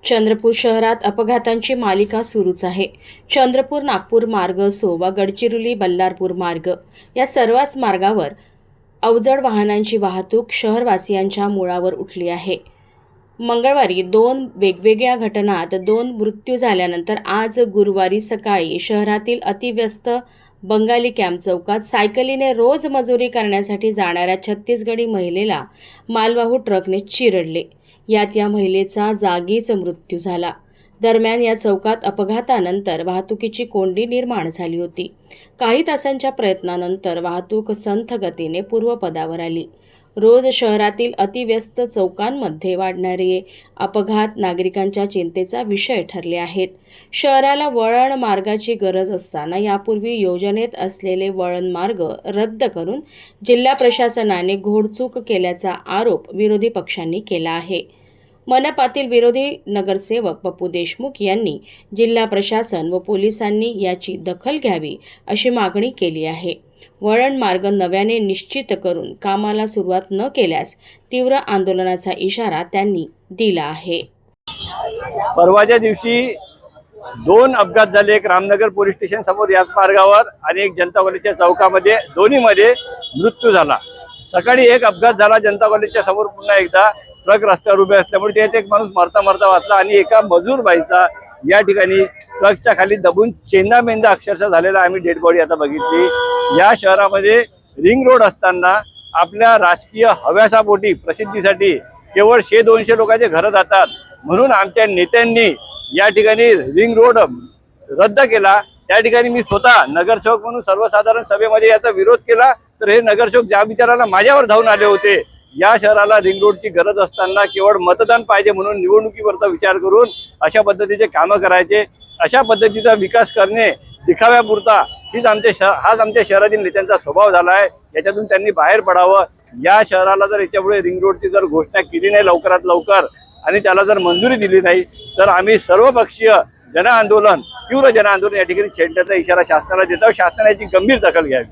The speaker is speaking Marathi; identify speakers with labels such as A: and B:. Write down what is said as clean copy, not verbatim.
A: चंद्रपूर शहरात अपघातांची मालिका सुरूच आहे। चंद्रपूर नागपूर मार्ग असो वा गडचिरोली बल्लारपूर मार्ग, या सर्वच मार्गावर अवजड वाहनांची वाहतूक शहरवासियांच्या मुळावर उठली आहे। मंगळवारी 2 वेगवेगळ्या घटनांत 2 मृत्यू झाल्यानंतर आज गुरुवारी सकाळी शहरातील अतिव्यस्त बंगाली कॅम्प चौकात सायकलीने रोज मजुरी करण्यासाठी जाणाऱ्या छत्तीसगडी महिलेला मालवाहू ट्रकने चिरडले। यात या महिलेचा जागीच मृत्यू झाला। दरम्यान या चौकात अपघातानंतर वाहतुकीची कोंडी निर्माण झाली होती। काही तासांच्या प्रयत्नानंतर वाहतूक संथ गतीने पूर्वपदावर आली। रोज शहरातील अतिव्यस्त चौकांमध्ये वाढणारे अपघात नागरिकांच्या चिंतेचा विषय ठरले आहेत। शहराला वळण मार्गाची गरज असताना यापूर्वी योजनेत असलेले वळण मार्ग रद्द करून जिल्हा प्रशासनाने घोडचूक केल्याचा आरोप विरोधी पक्षांनी केला आहे। मनपातील विरोधी नगरसेवक पप्पू देशमुख यांनी जिल्हा प्रशासन व पोलिसांनी याची दखल घ्यावी अशी मागणी केली आहे। वळण मार्ग नव्याने निश्चित करून कामाला सुरुवात न केल्यास तीव्र आंदोलनाचा इशारा त्यांनी दिला आहे।
B: परवाच्या दिवशी 2 अपघात झाले, एक रामनगर पोलीस स्टेशन समोर याच मार्गावर आणि एक जनता कॉलेजच्या चौकामध्ये, दोन्हीमध्ये मृत्यू झाला। सकाळी एक अपघात झाला जनता कॉलेजच्या समोर, पुन्हा एकदा ट्रक रस्त्यावर उभे असल्यामुळे त्यात एक माणूस मरता मरता वाचला आणि एका मजूर बाईचा या ठिकाणी ट्रकच्या खाली दबून चेंदामेंदा अक्षरशः झालेला आम्ही डेड बॉडी आता बघितली। या शहरामध्ये रिंग रोड असताना आपल्या राजकीय हव्यासापोटी प्रसिद्धीसाठी केवळ 100-200 लोकांचे घरं जातात, म्हणून आमच्या नेत्यांनी या ठिकाणी रिंग रोड रद्द केला। त्या ठिकाणी मी स्वतः नगरसेवक म्हणून सर्वसाधारण सभेमध्ये याचा विरोध केला, तर हे नगरसेवक ज्या विचाराला माझ्यावर धावून आले होते। या शहराला रिंग रोडची गरज असताना केवळ मतदान पाहिजे म्हणून निवडणुकीवरचा विचार करून अशा पद्धतीचे कामं करायचे, अशा पद्धतीचा विकास करणे दिखाव्यापुरता हाच आमच्या शहरातील नेत्यांचा स्वभाव झाला आहे। याच्यातून त्यांनी बाहेर पडावं। या शहराला जर याच्यापुढे रिंग रोडची जर घोषणा केली नाही लवकरात लवकर आणि त्याला जर मंजुरी दिली नाही तर आम्ही सर्वपक्षीय तीव्र जनआंदोलन या ठिकाणी छेडण्याचा इशारा शासनाला देत आहोत। शासनाची गंभीर दखल घ्यावी।